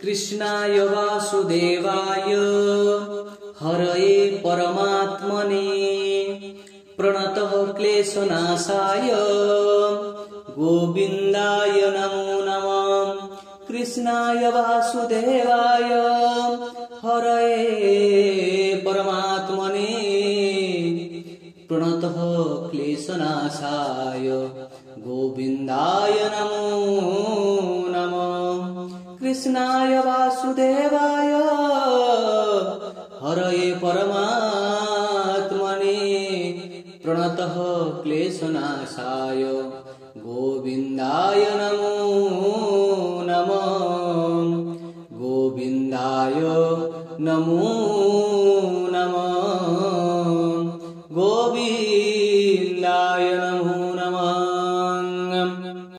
कृष्णाय वासुदेवाय हरये परमात्मने प्रणतः क्लेशनाशाय गोविन्दाय नमो नमः। कृष्णाय वासुदेवाय हरये परमात्मने प्रणतः क्लेशनाशाय गोविन्दाय नमो नमः। कृष्णाय वासुदेवाय हरये परमात्मने प्रणतः क्लेशनाशाय गोविन्दाय नमो नमः। गोविन्दाय नमो नमः। गोविन्दाय नमो नमः।